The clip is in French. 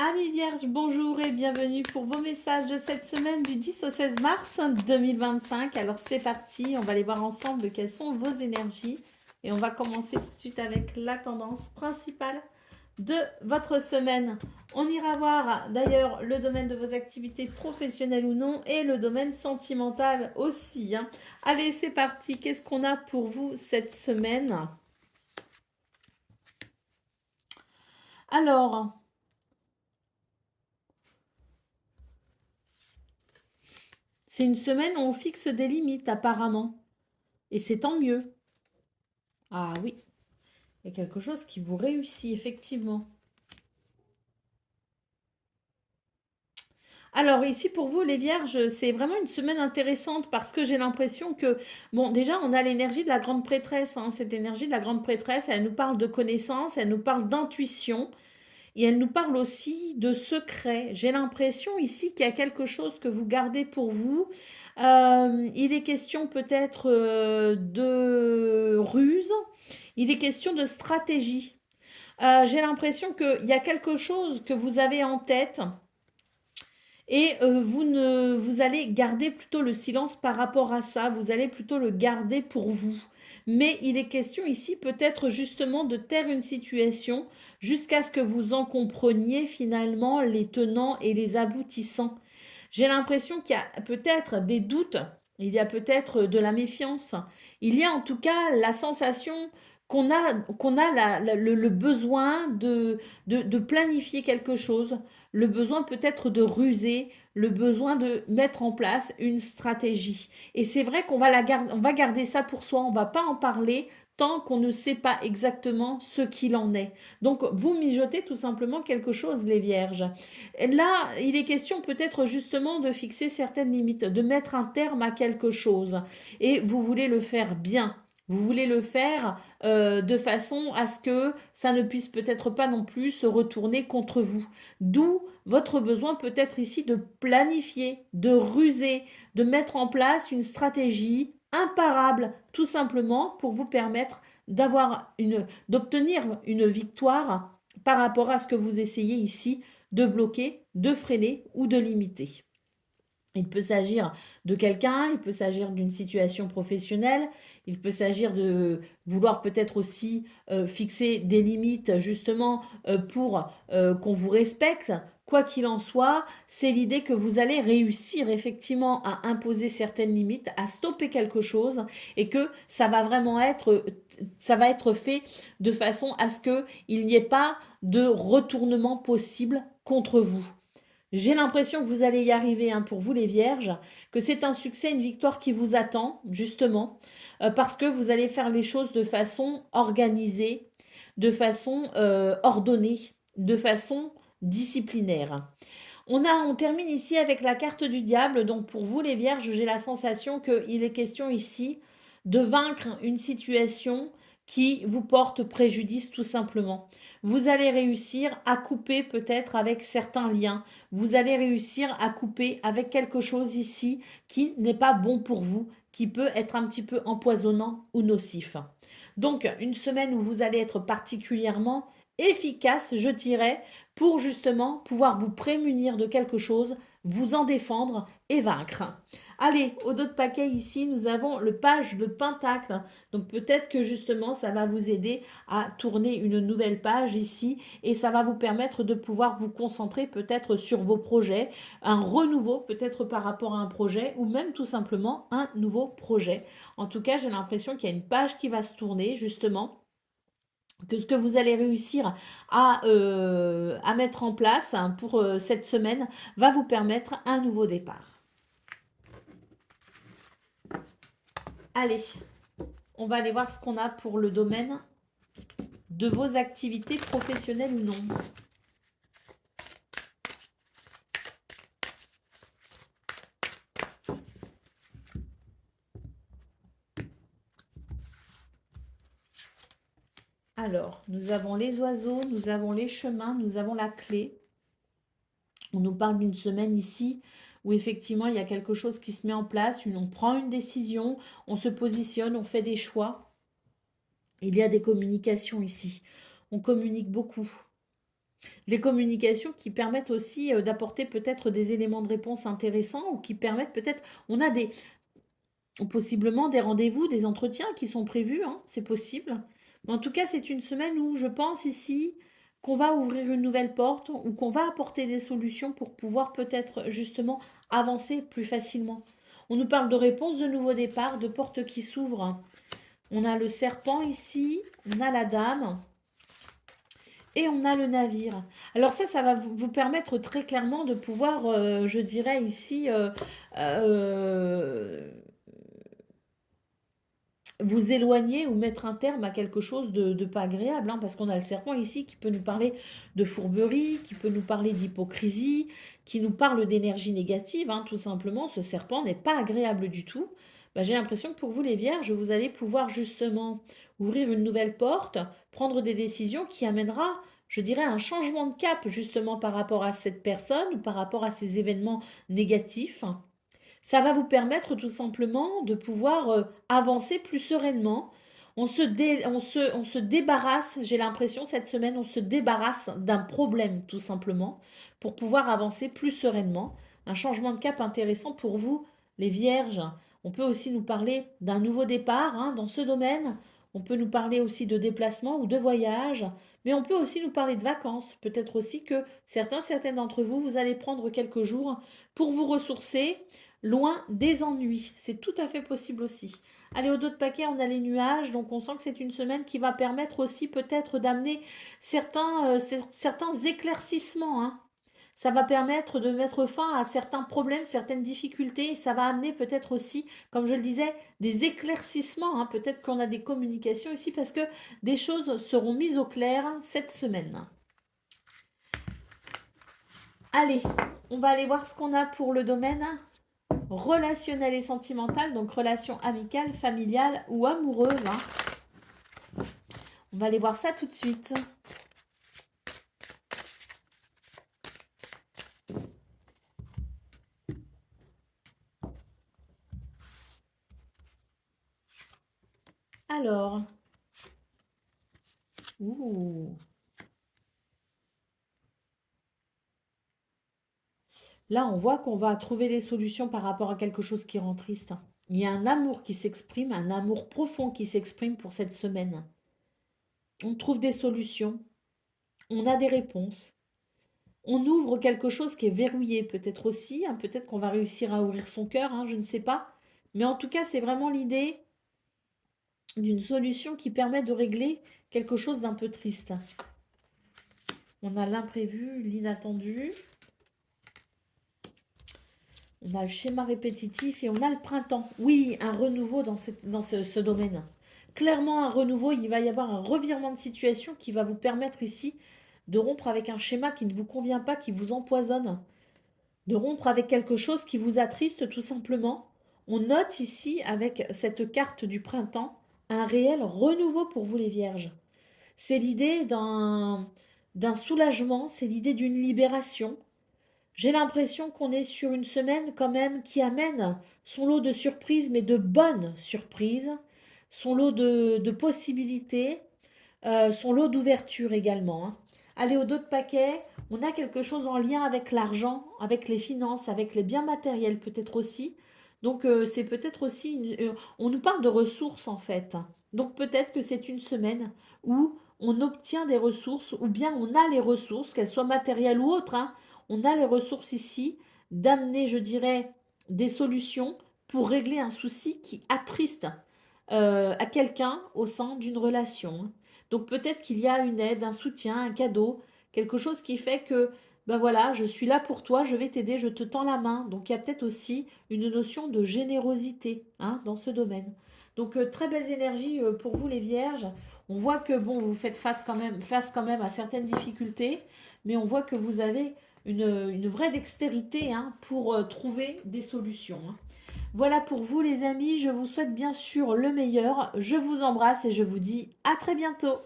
Amis Vierges, bonjour et bienvenue pour vos messages de cette semaine du 10 au 16 mars 2025. Alors c'est parti, on va aller voir ensemble quelles sont vos énergies et on va commencer tout de suite avec la tendance principale de votre semaine. On ira voir d'ailleurs le domaine de vos activités professionnelles ou non et le domaine sentimental aussi. Allez, c'est parti, qu'est-ce qu'on a pour vous cette semaine? Alors, c'est une semaine où on fixe des limites apparemment. Et c'est tant mieux. Ah oui, il y a quelque chose qui vous réussit, effectivement. Alors ici pour vous les vierges, c'est vraiment une semaine intéressante parce que j'ai l'impression que, bon déjà on a l'énergie de la grande prêtresse, cette énergie de la grande prêtresse, elle nous parle de connaissance, elle nous parle d'intuition et elle nous parle aussi de secret. J'ai l'impression ici qu'il y a quelque chose que vous gardez pour vous. Il est question peut-être de ruse, il est question de stratégie. J'ai l'impression qu'il y a quelque chose que vous avez en tête et vous allez garder plutôt le silence par rapport à ça. Vous allez plutôt le garder pour vous. Mais il est question ici peut-être justement de taire une situation jusqu'à ce que vous en compreniez finalement les tenants et les aboutissants. J'ai l'impression qu'il y a peut-être des doutes, il y a peut-être de la méfiance, il y a en tout cas la sensation qu'on a le besoin de planifier quelque chose, le besoin peut-être de ruser, le besoin de mettre en place une stratégie. Et c'est vrai qu'on va on va garder ça pour soi, on va pas en parler tant qu'on ne sait pas exactement ce qu'il en est. Donc vous mijotez tout simplement quelque chose, les vierges. Et là, il est question peut-être justement de fixer certaines limites, de mettre un terme à quelque chose. Et vous voulez le faire bien. Vous voulez le faire de façon à ce que ça ne puisse peut-être pas non plus se retourner contre vous. D'où votre besoin peut-être ici de planifier, de ruser, de mettre en place une stratégie imparable, tout simplement pour vous permettre d'obtenir une victoire par rapport à ce que vous essayez ici de bloquer, de freiner ou de limiter. Il peut s'agir de quelqu'un, il peut s'agir d'une situation professionnelle, il peut s'agir de vouloir peut-être aussi fixer des limites justement pour qu'on vous respecte. Quoi qu'il en soit, c'est l'idée que vous allez réussir effectivement à imposer certaines limites, à stopper quelque chose et que ça va être fait de façon à ce qu'il n'y ait pas de retournement possible contre vous. J'ai l'impression que vous allez y arriver pour vous les vierges, que c'est un succès, une victoire qui vous attend, justement, parce que vous allez faire les choses de façon organisée, de façon ordonnée, de façon disciplinaire. On termine ici avec la carte du diable, donc pour vous les vierges, j'ai la sensation qu'il est question ici de vaincre une situation qui vous porte préjudice tout simplement. Vous allez réussir à couper peut-être avec certains liens. Vous allez réussir à couper avec quelque chose ici qui n'est pas bon pour vous, qui peut être un petit peu empoisonnant ou nocif. Donc, une semaine où vous allez être particulièrement efficace, je dirais, pour justement pouvoir vous prémunir de quelque chose, vous en défendre et vaincre. Allez, au dos de paquet ici, nous avons le page de Pentacle. Donc peut-être que justement, ça va vous aider à tourner une nouvelle page ici et ça va vous permettre de pouvoir vous concentrer peut-être sur vos projets, un renouveau peut-être par rapport à un projet ou même tout simplement un nouveau projet. En tout cas, j'ai l'impression qu'il y a une page qui va se tourner justement que ce que vous allez réussir à mettre en place pour cette semaine va vous permettre un nouveau départ. Allez, on va aller voir ce qu'on a pour le domaine de vos activités professionnelles ou non. Alors, nous avons les oiseaux, nous avons les chemins, nous avons la clé. On nous parle d'une semaine ici où effectivement il y a quelque chose qui se met en place, on prend une décision, on se positionne, on fait des choix. Il y a des communications ici. On communique beaucoup. Les communications qui permettent aussi d'apporter peut-être des éléments de réponse intéressants ou qui permettent peut-être, on a des, possiblement des rendez-vous, des entretiens qui sont prévus, hein, c'est possible. Mais en tout cas, c'est une semaine où je pense ici qu'on va ouvrir une nouvelle porte ou qu'on va apporter des solutions pour pouvoir peut-être justement avancer plus facilement. On nous parle de réponses de nouveau départ, de portes qui s'ouvrent. On a le serpent ici, on a la dame et on a le navire. Alors ça va vous permettre très clairement de pouvoir, je dirais ici, euh, vous éloigner ou mettre un terme à quelque chose de pas agréable, hein, parce qu'on a le serpent ici qui peut nous parler de fourberie, qui peut nous parler d'hypocrisie, qui nous parle d'énergie négative, hein, tout simplement. Ce serpent n'est pas agréable du tout. Bah, j'ai l'impression que pour vous les vierges, vous allez pouvoir justement ouvrir une nouvelle porte, prendre des décisions qui amènera, je dirais, un changement de cap justement par rapport à cette personne ou par rapport à ces événements négatifs. Ça va vous permettre tout simplement de pouvoir avancer plus sereinement. On se débarrasse, j'ai l'impression cette semaine, on se débarrasse d'un problème tout simplement pour pouvoir avancer plus sereinement. Un changement de cap intéressant pour vous, les vierges. On peut aussi nous parler d'un nouveau départ, hein, dans ce domaine. On peut nous parler aussi de déplacement ou de voyage. Mais on peut aussi nous parler de vacances. Peut-être aussi que certaines d'entre vous, vous allez prendre quelques jours pour vous ressourcer, loin des ennuis. C'est tout à fait possible aussi. Allez, au dos de paquet, on a les nuages, donc on sent que c'est une semaine qui va permettre aussi peut-être d'amener certains éclaircissements, hein. Ça va permettre de mettre fin à certains problèmes, certaines difficultés. Et ça va amener peut-être aussi, comme je le disais, des éclaircissements, hein. Peut-être qu'on a des communications ici parce que des choses seront mises au clair cette semaine. Allez, on va aller voir ce qu'on a pour le domaine relationnelle et sentimentale, donc relation amicale, familiale ou amoureuse, hein. On va aller voir ça tout de suite. Alors, ouh. Là, on voit qu'on va trouver des solutions par rapport à quelque chose qui rend triste. Il y a un amour qui s'exprime, un amour profond qui s'exprime pour cette semaine. On trouve des solutions, on a des réponses. On ouvre quelque chose qui est verrouillé, peut-être aussi, hein, peut-être qu'on va réussir à ouvrir son cœur, hein, je ne sais pas. Mais en tout cas, c'est vraiment l'idée d'une solution qui permet de régler quelque chose d'un peu triste. On a l'imprévu, l'inattendu, on a le schéma répétitif et on a le printemps. Oui, un renouveau dans ce domaine. Clairement, un renouveau, il va y avoir un revirement de situation qui va vous permettre ici de rompre avec un schéma qui ne vous convient pas, qui vous empoisonne, de rompre avec quelque chose qui vous attriste tout simplement. On note ici, avec cette carte du printemps, un réel renouveau pour vous les vierges. C'est l'idée d'un soulagement, c'est l'idée d'une libération. J'ai l'impression qu'on est sur une semaine quand même qui amène son lot de surprises, mais de bonnes surprises, son lot de possibilités, son lot d'ouverture également, hein. Allez, au dos de paquet, on a quelque chose en lien avec l'argent, avec les finances, avec les biens matériels peut-être aussi. Donc c'est peut-être aussi, on nous parle de ressources en fait. Donc peut-être que c'est une semaine où on obtient des ressources ou bien on a les ressources, qu'elles soient matérielles ou autres, hein. On a les ressources ici d'amener, je dirais, des solutions pour régler un souci qui attriste à quelqu'un au sein d'une relation, hein. Donc peut-être qu'il y a une aide, un soutien, un cadeau, quelque chose qui fait que, ben voilà, je suis là pour toi, je vais t'aider, je te tends la main. Donc il y a peut-être aussi une notion de générosité, hein, dans ce domaine. Donc très belles énergies pour vous les vierges. On voit que bon, vous faites face quand même à certaines difficultés, mais on voit que vous avez une vraie dextérité, hein, pour trouver des solutions, hein. Voilà pour vous les amis, je vous souhaite bien sûr le meilleur, je vous embrasse et je vous dis à très bientôt.